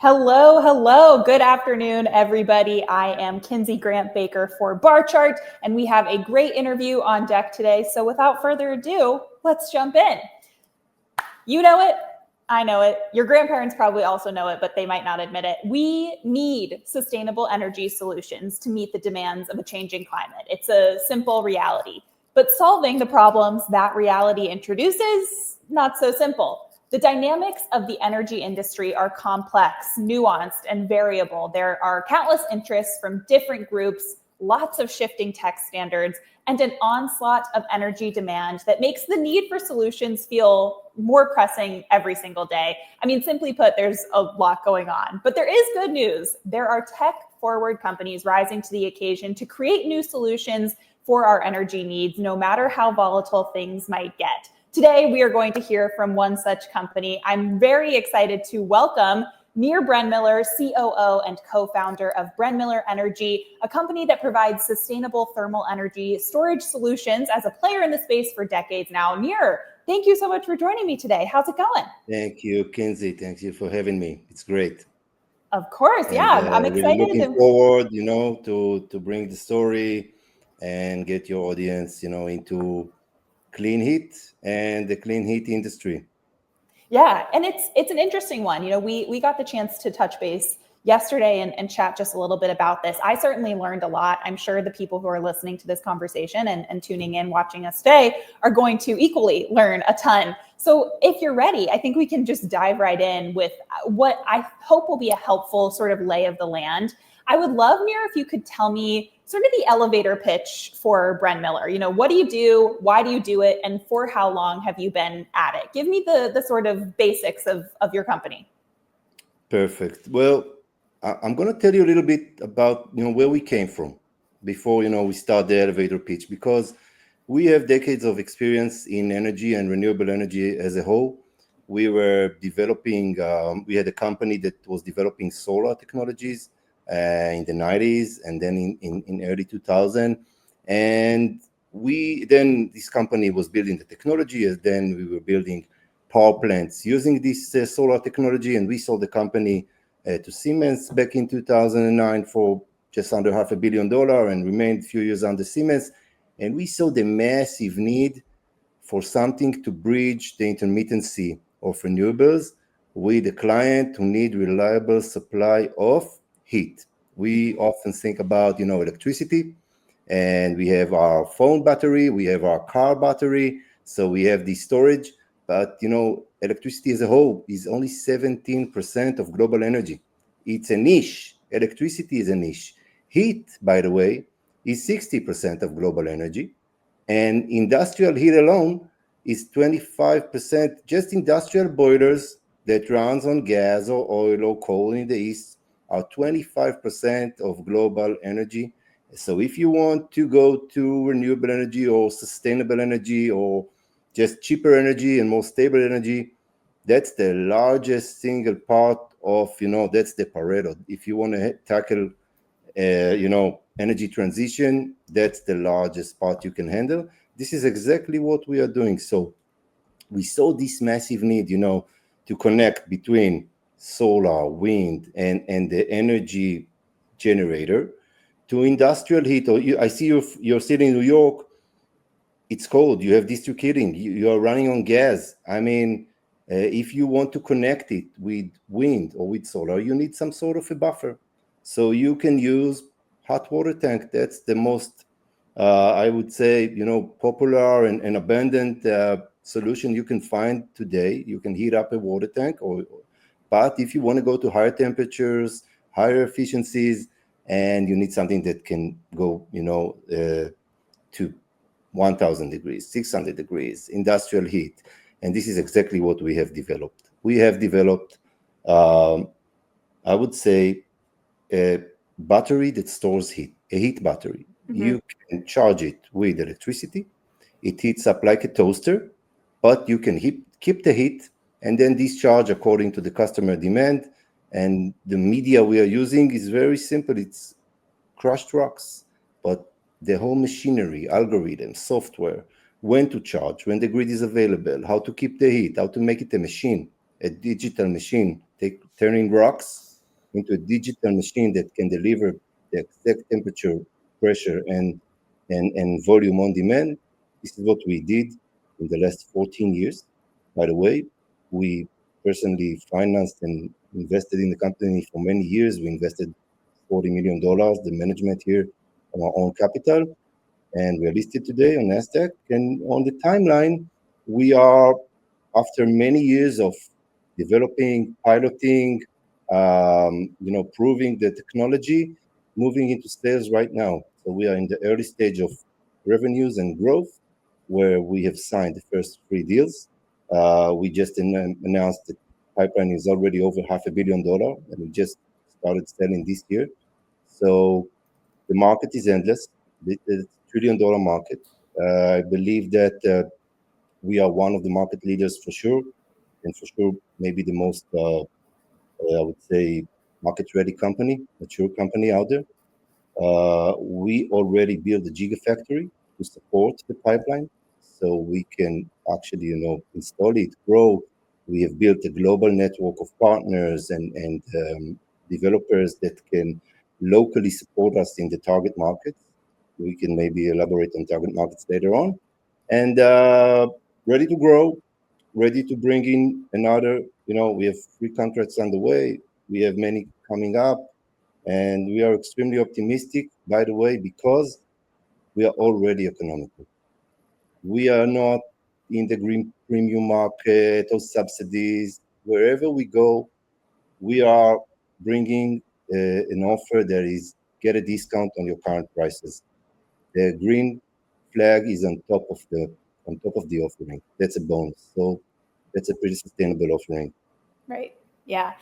Hello, hello. Good afternoon, everybody. I am Kinsey Grant Baker for Barchart, and we have a great interview on deck today. So without further ado, let's jump in. You know it. I know it. Your grandparents probably also know it, but they might not admit it. We need sustainable energy solutions to meet the demands of a changing climate. It's a simple reality. But solving the problems that reality introduces, not so simple. The dynamics of the energy industry are complex, nuanced, and variable. There are countless interests from different groups, lots of shifting tech standards, and an onslaught of energy demand that makes the need for solutions feel more pressing every single day. I mean, simply put, there's a lot going on. But there is good news. There are tech-forward companies rising to the occasion to create new solutions for our energy needs, no matter how volatile things might get. Today, we are going to hear from one such company. I'm very excited to welcome Nir Brenmiller, COO and co-founder of Brenmiller Energy, a company that provides sustainable thermal energy storage solutions as a player in the space for decades now. Nir, thank you so much for joining me today. How's it going? Thank you, Kinsey. Thank you for having me. It's great. Of course, yeah, I'm Really excited. looking forward, to bring the story and get your audience, into clean heat and the clean heat industry. Yeah, and it's an interesting one. We got the chance to touch base yesterday and chat just a little bit about this. I certainly learned a lot. I'm sure the people who are listening to this conversation and tuning in, watching us today, are going to equally learn a ton. So if you're ready, I think we can just dive right in with what I hope will be a helpful sort of lay of the land. I would love, Nir, if you could tell me sort of the elevator pitch for Brenmiller. What do you do? Why do you do it? And for how long have you been at it? Give me the sort of basics of your company. Perfect. Well, I'm going to tell you a little bit about, where we came from before, we start the elevator pitch, because we have decades of experience in energy and renewable energy as a whole. We were developing, we had a company that was developing solar technologies in the 90s and then in early 2000. And this company was building the technology, and then we were building power plants using this solar technology. And we sold the company to Siemens back in 2009 for just under $500 million and remained a few years under Siemens. And we saw the massive need for something to bridge the intermittency of renewables with a client who need reliable supply of heat. We often think about, electricity, and we have our phone battery, we have our car battery, so we have the storage, but, electricity as a whole is only 17% of global energy. It's a niche. Electricity is a niche. Heat, by the way, is 60% of global energy, and industrial heat alone is 25%. Just industrial boilers that runs on gas or oil or coal in the East are 25% of global energy. So if you want to go to renewable energy or sustainable energy or just cheaper energy and more stable energy, that's the largest single part of, that's the Pareto. If you want to tackle, energy transition, that's the largest part you can handle. This is exactly what we are doing. So we saw this massive need, to connect between solar, wind, and the energy generator to industrial heat. I see you're sitting in New York. It's cold. You have district heating. You are running on gas. I mean, if you want to connect it with wind or with solar, you need some sort of a buffer. So you can use hot water tank. That's the most, I would say, popular and abundant solution you can find today. You can heat up a water tank, but if you want to go to higher temperatures, higher efficiencies, and you need something that can go, to 1,000 degrees, 600 degrees, industrial heat. And this is exactly what we have developed. We have developed, I would say, a battery that stores heat, a heat battery. Mm-hmm. You can charge it with electricity. It heats up like a toaster, but you can keep the heat and then discharge according to the customer demand. And the media we are using is very simple. It's crushed rocks, but the whole machinery, algorithm, software, when to charge, when the grid is available, how to keep the heat, how to make it a machine, a digital machine, turning rocks into a digital machine that can deliver the exact temperature, pressure, and volume on demand. This is what we did in the last 14 years. By the way, we personally financed and invested in the company for many years. We invested $40 million, the management here, on our own capital, and we are listed today on NASDAQ. And on the timeline, we are, after many years of developing, piloting, proving the technology, moving into sales right now. So we are in the early stage of revenues and growth, where we have signed the first 3 deals. We just announced the pipeline is already over $500 million, and we just started selling this year. So the market is endless. It's a $1 trillion market. I believe that we are one of the market leaders for sure, and for sure maybe the most, I would say, market-ready company, mature company out there. We already built a gigafactory to support the pipeline, so we can actually, install it, grow. We have built a global network of partners and developers that can locally support us in the target markets. We can maybe elaborate on target markets later on. And ready to grow, ready to bring in another, we have 3 contracts on the way. We have many coming up. And we are extremely optimistic, by the way, because we are already economical. We are not in the green premium market or subsidies. Wherever we go, we are bringing an offer that is get a discount on your current prices. The green flag is on top of the offering. That's a bonus. So that's a pretty sustainable offering. Right. Yeah.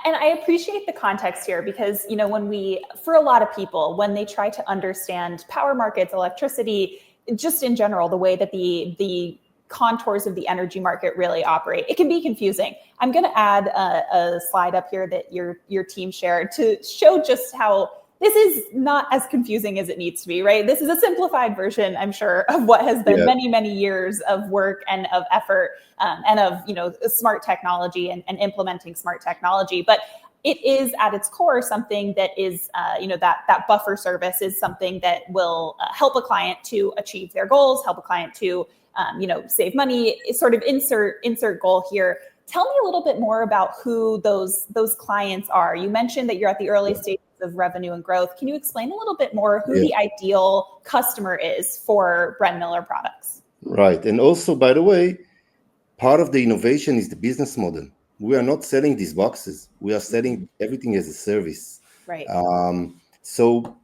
And I appreciate the context here because, for a lot of people, when they try to understand power markets, electricity, just in general, the way that the contours of the energy market really operate, it can be confusing. I'm going to add a slide up here that your team shared to show just how this is not as confusing as it needs to be, right? This is a simplified version, I'm sure, of what has been many, many years of work and of effort and of, smart technology and implementing smart technology. But it is at its core something that is, that buffer service is something that will help a client to achieve their goals, help a client to, save money, sort of insert goal here. Tell me a little bit more about who those clients are. You mentioned that you're at the early stages of revenue and growth. Can you explain a little bit more who the ideal customer is for Brenmiller products? Right. And also, by the way, part of the innovation is the business model. We are not selling these boxes. We are selling everything as a service. Right. So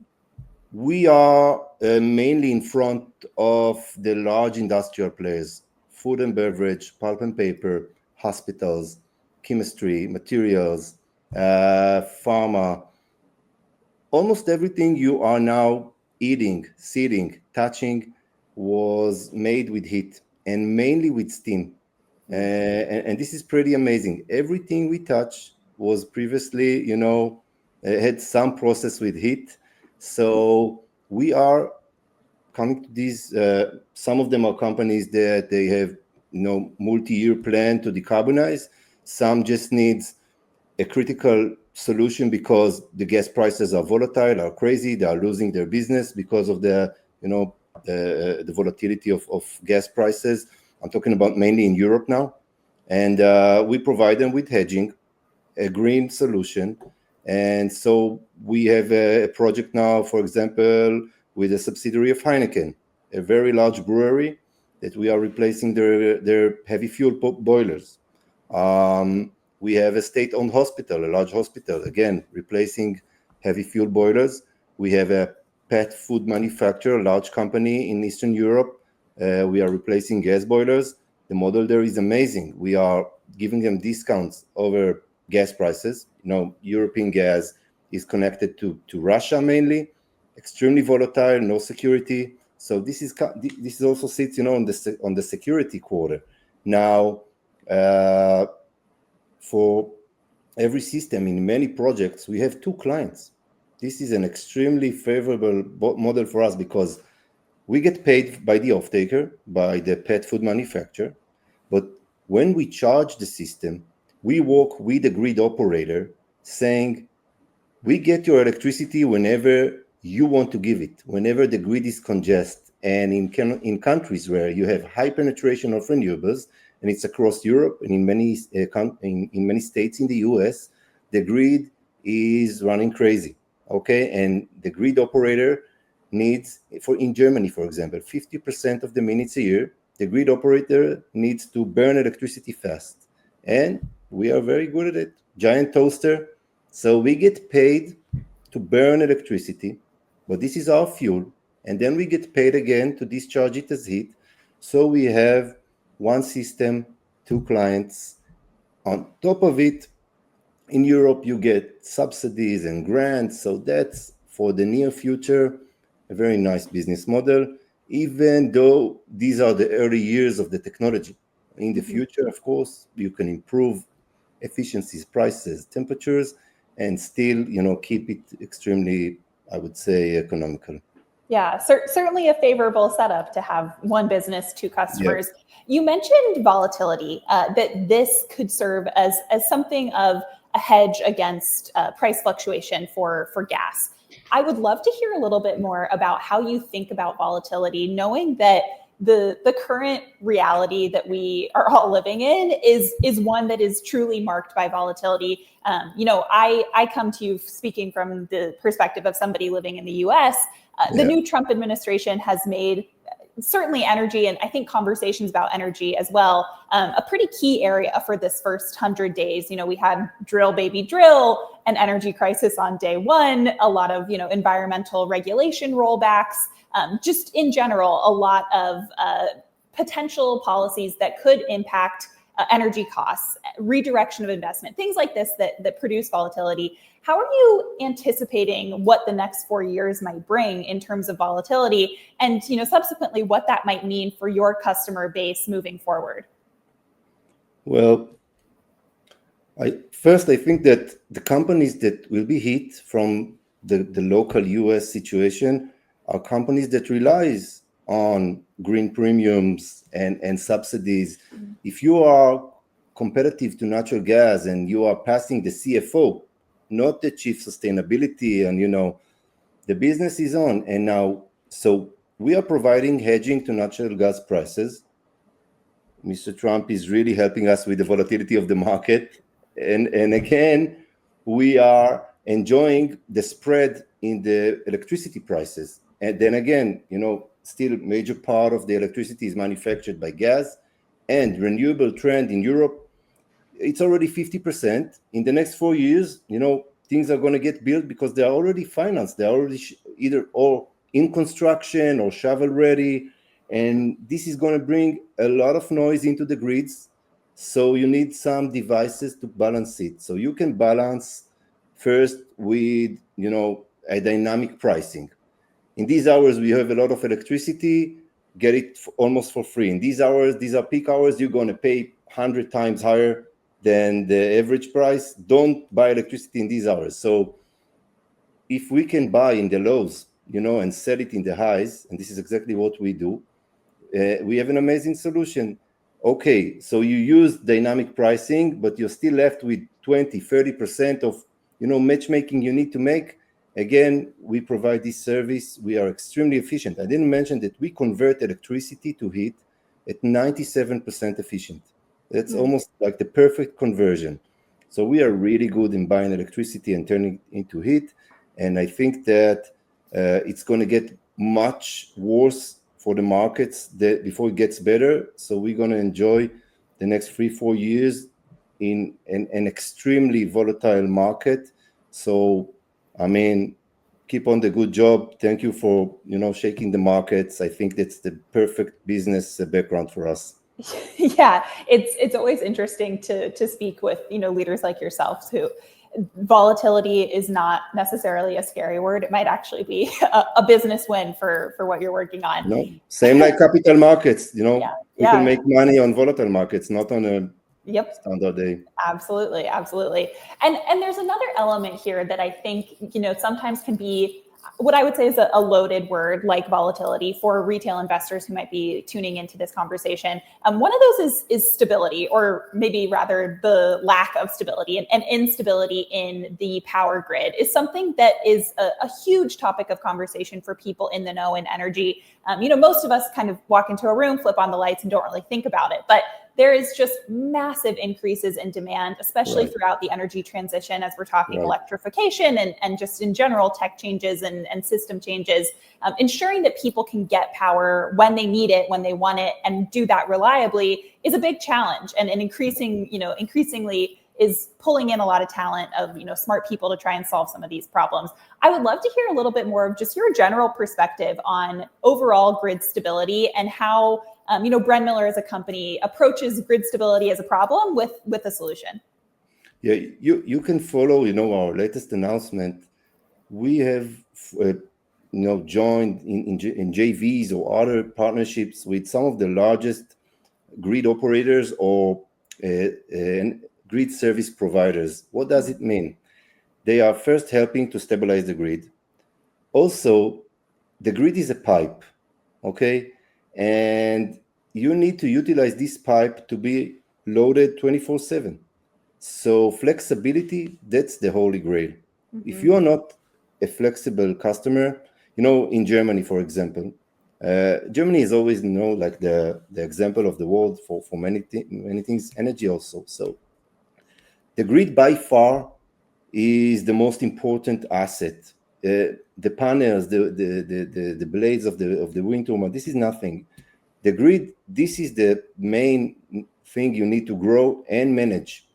we are mainly in front of the large industrial players, food and beverage, pulp and paper, hospitals, chemistry, materials, pharma. Almost everything you are now eating, sitting, touching was made with heat and mainly with steam. And this is pretty amazing. Everything we touch was previously, had some process with heat. So we are coming to these, some of them are companies that they have, multi-year plan to decarbonize. Some just needs a critical solution because the gas prices are volatile, are crazy. They are losing their business because of the volatility of gas prices. I'm talking about mainly in Europe now. And we provide them with hedging, a green solution. And so we have a project now, for example, with a subsidiary of Heineken, a very large brewery that we are replacing their heavy fuel boilers. We have a state-owned hospital, a large hospital, again, replacing heavy fuel boilers. We have a pet food manufacturer, a large company in Eastern Europe. We are replacing gas boilers. The model there is amazing. We are giving them discounts over gas prices. European gas is connected to Russia mainly, extremely volatile, no security. So this also sits, on the security quarter. Now, for every system in many projects, we have 2 clients. This is an extremely favorable model for us because we get paid by the off-taker, by the pet food manufacturer. But when we charge the system, we work with the grid operator saying, we get your electricity whenever you want to give it, whenever the grid is congested. And in countries where you have high penetration of renewables, and it's across Europe and in many many states in the US, the grid is running crazy. Okay, and the grid operator needs, in Germany, for example, 50% of the minutes a year, the grid operator needs to burn electricity fast. And we are very good at it. Giant toaster. So we get paid to burn electricity, but this is our fuel. And then we get paid again to discharge it as heat. So we have one system, two clients. On top of it, in Europe, you get subsidies and grants. So that's, for the near future, a very nice business model, even though these are the early years of the technology. In the future, of course, you can improve efficiencies, prices, temperatures, and still, keep it extremely, I would say, economical. Yeah, certainly a favorable setup to have one business, two customers. Yeah. You mentioned volatility, that this could serve as something of a hedge against price fluctuation for gas. I would love to hear a little bit more about how you think about volatility, knowing that the current reality that we are all living in is one that is truly marked by volatility. I come to you speaking from the perspective of somebody living in the US. The new Trump administration has made certainly energy, and I think conversations about energy as well, a pretty key area for this first 100 days. We had drill, baby, drill, an energy crisis on day one, a lot of, environmental regulation rollbacks, just in general, a lot of potential policies that could impact energy costs, redirection of investment, things like this that produce volatility. How are you anticipating what the next 4 years might bring in terms of volatility, and subsequently what that might mean for your customer base moving forward? Well, I think that the companies that will be hit from the local US situation are companies that relies on green premiums and subsidies. Mm-hmm. If you are competitive to natural gas and you are passing the CFO, not the chief sustainability, and the business is on. And now, so we are providing hedging to natural gas prices. Mr. Trump is really helping us with the volatility of the market. And again, we are enjoying the spread in the electricity prices. And then again, still a major part of the electricity is manufactured by gas, and renewable trend in Europe, it's already 50%. In the next 4 years, things are going to get built because they are already financed. They're already either all in construction or shovel ready. And this is going to bring a lot of noise into the grids. So you need some devices to balance it. So you can balance first with, a dynamic pricing. In these hours, we have a lot of electricity, get it almost for free. In these hours, these are peak hours, you're going to pay 100 times higher than the average price. Don't buy electricity in these hours. So if we can buy in the lows, and sell it in the highs, and this is exactly what we do, we have an amazing solution. Okay, so you use dynamic pricing, but you're still left with 20-30% of matchmaking you need to make. Again, we provide this service. We are extremely efficient. I didn't mention that we convert electricity to heat at 97% efficient. That's almost like the perfect conversion. So we are really good in buying electricity and turning it into heat. And I think that it's going to get much worse for the markets before it gets better. So we're going to enjoy the next 3-4 years in an extremely volatile market. So, keep on the good job. Thank you for, shaking the markets. I think that's the perfect business background for us. Yeah, it's always interesting to speak with, leaders like yourselves who volatility is not necessarily a scary word. It might actually be a business win for what you're working on. No, same like capital markets, you can make money on volatile markets, not on a standard day. Absolutely. And there's another element here that I think, sometimes can be what I would say is a loaded word like volatility for retail investors who might be tuning into this conversation. One of those is stability, or maybe rather the lack of stability and instability in the power grid is something that is a huge topic of conversation for people in the know in energy. Most of us kind of walk into a room, flip on the lights, and don't really think about it. But there is just massive increases in demand, especially throughout the energy transition as we're talking electrification and just in general tech changes and system changes. Ensuring that people can get power when they need it, when they want it, and do that reliably is a big challenge, and increasingly is pulling in a lot of talent of smart people to try and solve some of these problems. I would love to hear a little bit more of just your general perspective on overall grid stability and how Brenmiller as a company approaches grid stability as a problem with a solution. Yeah, you can follow our latest announcement. We have joined in JVs or other partnerships with some of the largest grid operators or grid service providers. What does it mean? They are first helping to stabilize the grid. Also, the grid is a pipe, okay? And you need to utilize this pipe to be loaded 24/7. So flexibility, that's the holy grail. Mm-hmm. If you are not a flexible customer, in Germany, for example, Germany is always, like the example of the world for many things, energy also. So the grid by far is the most important asset. The panels, the blades of the wind turbine, this is nothing. The grid, this is the main thing you need to grow and manage.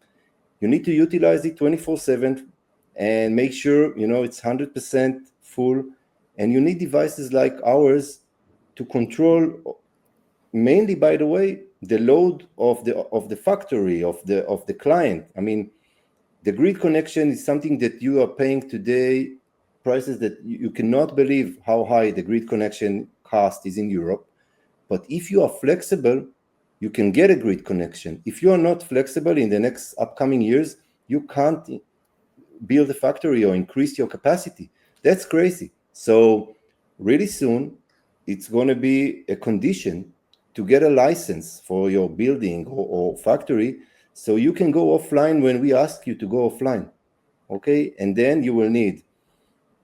You need to utilize it 24/7 and make sure it's 100% full. And you need devices like ours to control, mainly, by the way, the load of the factory of the client. I mean, the grid connection is something that you are paying today, prices that you cannot believe how high the grid connection cost is in Europe. But if you are flexible, you can get a grid connection. If you are not flexible in the next upcoming years, you can't build a factory or increase your capacity. That's crazy. So really soon, it's going to be a condition to get a license for your building or factory, so you can go offline when we ask you to go offline, okay? And then you will need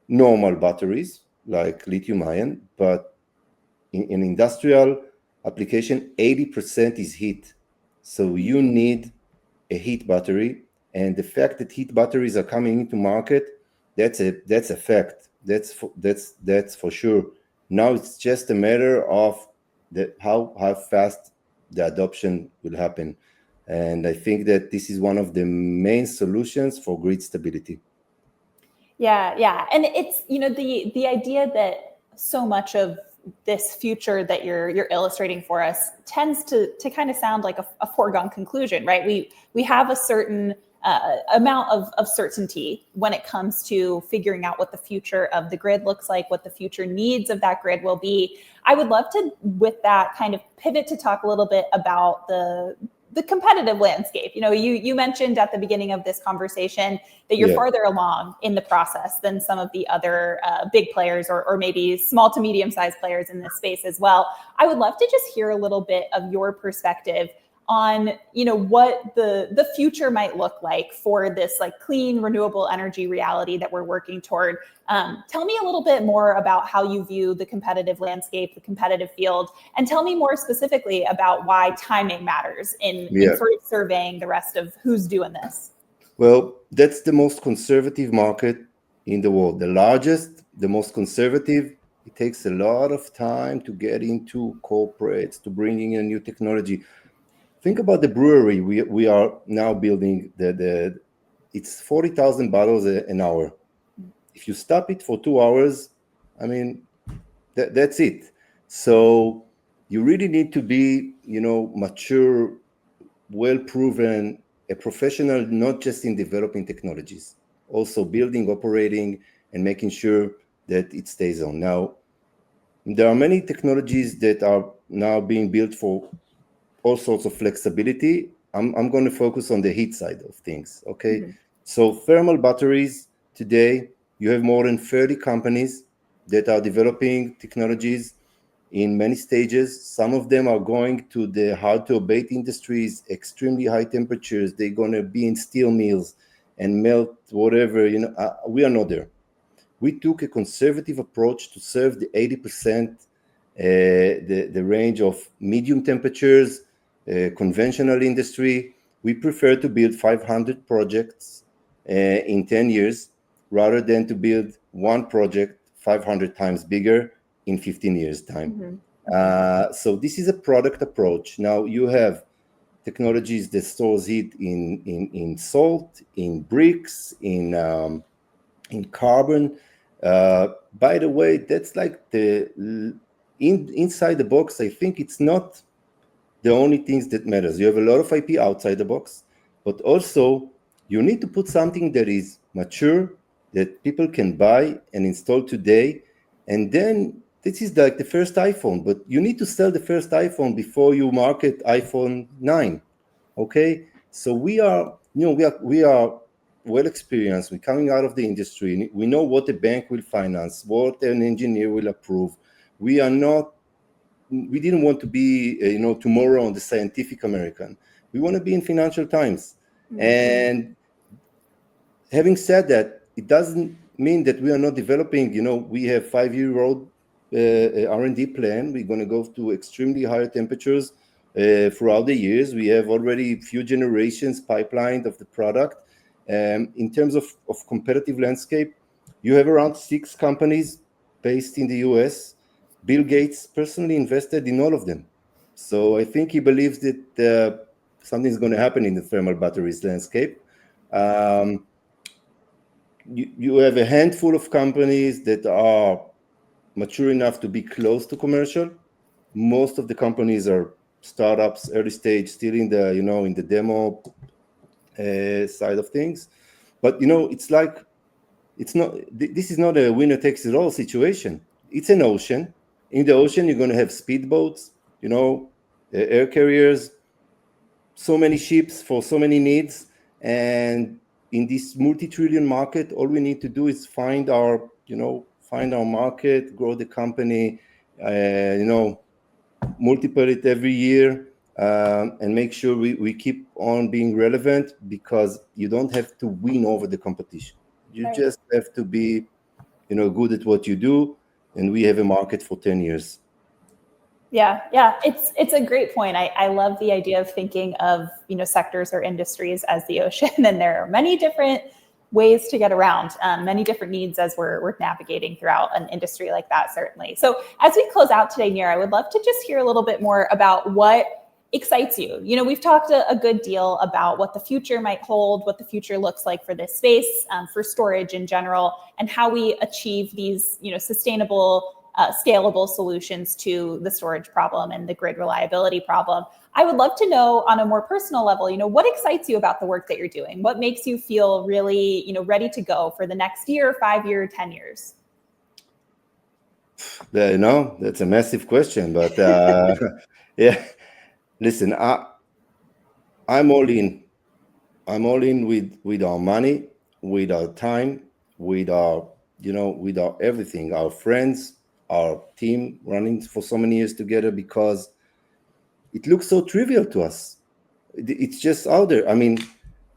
normal batteries like lithium-ion, but in industrial application, 80% is heat. So you need a heat battery, and the fact that heat batteries are coming into market, that's a fact. That's for sure. Now it's just a matter of how fast the adoption will happen. And I think that this is one of the main solutions for grid stability. Yeah. And it's, the idea that so much of this future that you're illustrating for us tends to kind of sound like a foregone conclusion, right? We have a certain amount of certainty when it comes to figuring out what the future of the grid looks like, what the future needs of that grid will be. I would love to, with that, kind of pivot to talk a little bit about the competitive landscape. You mentioned at the beginning of this conversation that you're farther along in the process than some of the other big players or maybe small to medium-sized players in this space as well. I would love to just hear a little bit of your perspective on what the future might look like for this like clean renewable energy reality that we're working toward. Tell me a little bit more about how you view the competitive landscape, the competitive field, and tell me more specifically about why timing matters in sort of surveying the rest of who's doing this. Well, that's the most conservative market in the world, the largest, the most conservative. It takes a lot of time to get into corporates, to bringing in new technology. Think about the brewery we are now building. It's 40,000 bottles an hour. If you stop it for 2 hours, I mean, that's it. So you really need to be, mature, well-proven, a professional, not just in developing technologies, also building, operating, and making sure that it stays on. Now, there are many technologies that are now being built for all sorts of flexibility. I'm going to focus on the heat side of things, okay? Mm-hmm. So thermal batteries, today, you have more than 30 companies that are developing technologies in many stages. Some of them are going to the hard-to-abate industries, extremely high temperatures. They're going to be in steel mills and melt whatever. We are not there. We took a conservative approach to serve the 80%, the range of medium temperatures, conventional industry. We prefer to build 500 projects in 10 years rather than to build one project 500 times bigger in 15 years' time. So this is a product approach. Now you have technologies that stores heat in salt, in bricks, in carbon. By the way, that's like inside the box. I think it's not the only things that matters. You have a lot of IP outside the box, but also you need to put something that is mature, that people can buy and install today. And then this is like the first iPhone, but you need to sell the first iPhone before you market iPhone 9. Okay, so we are well experienced. We're coming out of the industry. We know what the bank will finance, what an engineer will approve. We didn't want to be, tomorrow on the Scientific American. We want to be in Financial Times. And having said that, it doesn't mean that we are not developing. We have 5-year-old R&D plan. We're going to go to extremely higher temperatures throughout the years. We have already a few generations pipelined of the product. In terms of competitive landscape, you have around 6 companies based in the US. Bill Gates personally invested in all of them. So I think he believes that something's going to happen in the thermal batteries landscape. You have a handful of companies that are mature enough to be close to commercial. Most of the companies are startups, early stage, still in the in the demo side of things. But it's like, this is not a winner takes it all situation. It's an ocean. In the ocean, you're going to have speedboats, air carriers, so many ships for so many needs. And in this multi-trillion market, all we need to do is find our market, grow the company, multiply it every year, and make sure we keep on being relevant, because you don't have to win over the competition. You just have to be, good at what you do, and we have a market for 10 years. Yeah, it's a great point. I love the idea of thinking of sectors or industries as the ocean, and there are many different ways to get around, many different needs as we're navigating throughout an industry like that, certainly. So as we close out today, Nir, I would love to just hear a little bit more about what excites you. We've talked a good deal about what the future might hold, what the future looks like for this space, for storage in general, and how we achieve these, sustainable, scalable solutions to the storage problem and the grid reliability problem. I would love to know, on a more personal level, what excites you about the work that you're doing? What makes you feel really, ready to go for the next year, 5 year, 10 years? That's a massive question, but yeah. Listen, I'm all in. I'm all in with our money, with our time, with our everything, our friends, our team running for so many years together, because it looks so trivial to us. It's just out there. I mean,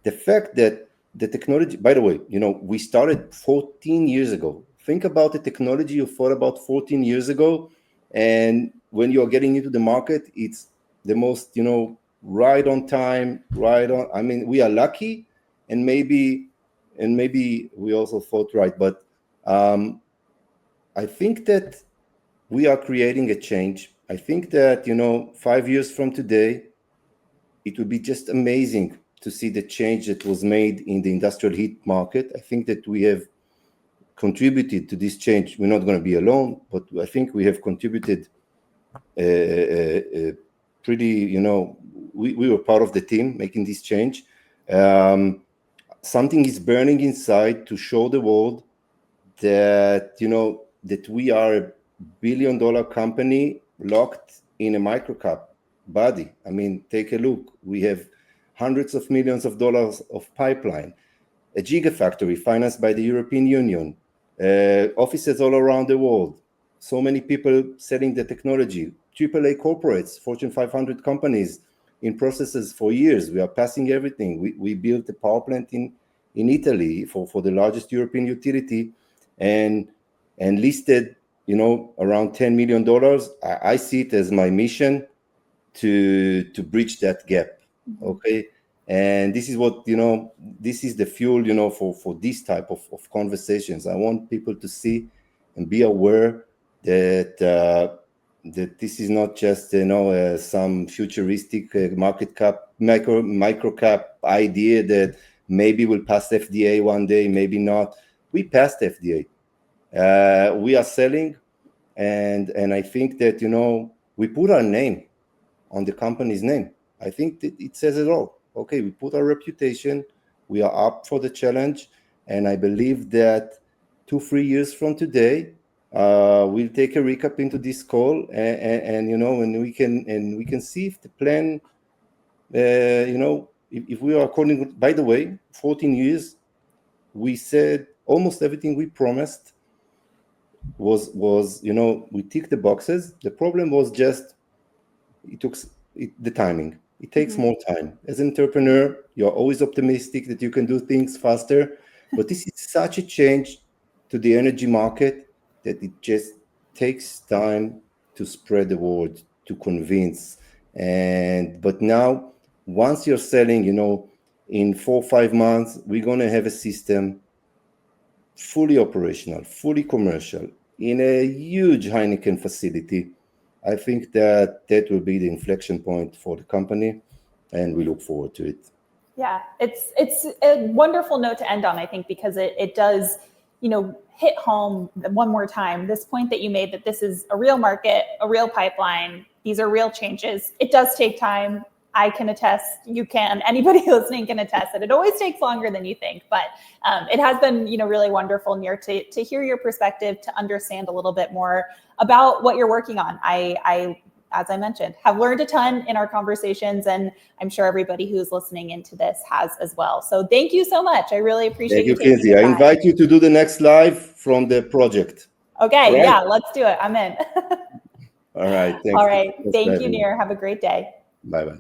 the fact that the technology, by the way, we started 14 years ago. Think about the technology you thought about 14 years ago. And when you're getting into the market, it's the most, right on time, right on. I mean, we are lucky, and maybe we also thought right. But I think that we are creating a change. I think that, 5 years from today, it would be just amazing to see the change that was made in the industrial heat market. I think that we have contributed to this change. We're not going to be alone, but I think we have contributed pretty, we were part of the team making this change. Something is burning inside to show the world that, that we are a billion-dollar company locked in a microcap body. I mean, take a look. We have hundreds of millions of dollars of pipeline, a gigafactory financed by the European Union, offices all around the world, so many people selling the technology, AAA corporates, Fortune 500 companies in processes for years. We are passing everything. We built a power plant in Italy for the largest European utility, and listed, around $10 million. I see it as my mission to bridge that gap. Okay. And this is what, this is the fuel, for this type of conversations. I want people to see and be aware that that this is not just, some futuristic market cap, micro cap idea that maybe will pass FDA one day, maybe not. We passed FDA. We are selling, and I think that, we put our name on the company's name. I think that it says it all. Okay, we put our reputation, we are up for the challenge, and I believe that 2-3 years from today, we'll take a recap into this call, and we can see if the plan, if we are according. By the way, 14 years, we said almost everything we promised was we ticked the boxes. The problem was just it took the timing. It takes more time. As an entrepreneur, you're always optimistic that you can do things faster, but this is such a change to the energy market that it just takes time to spread the word, to convince. But now, once you're selling, in 4 or 5 months, we're going to have a system fully operational, fully commercial, in a huge Heineken facility. I think that will be the inflection point for the company, and we look forward to it. Yeah, it's a wonderful note to end on, I think, because it does, hit home one more time, this point that you made, that this is a real market, a real pipeline. These are real changes. It does take time. I can attest, you can, anybody listening can attest that it always takes longer than you think, but it has been, really wonderful, Nir, to hear your perspective, to understand a little bit more about what you're working on. I, as I mentioned, have learned a ton in our conversations, and I'm sure everybody who's listening into this has as well. So thank you so much. I really appreciate you taking Kinsey. I invite you to do the next live from the project. Okay, right? Yeah, let's do it. I'm in. All right. Thanks. All right. Thank you, Nir. Have a great day. Bye-bye.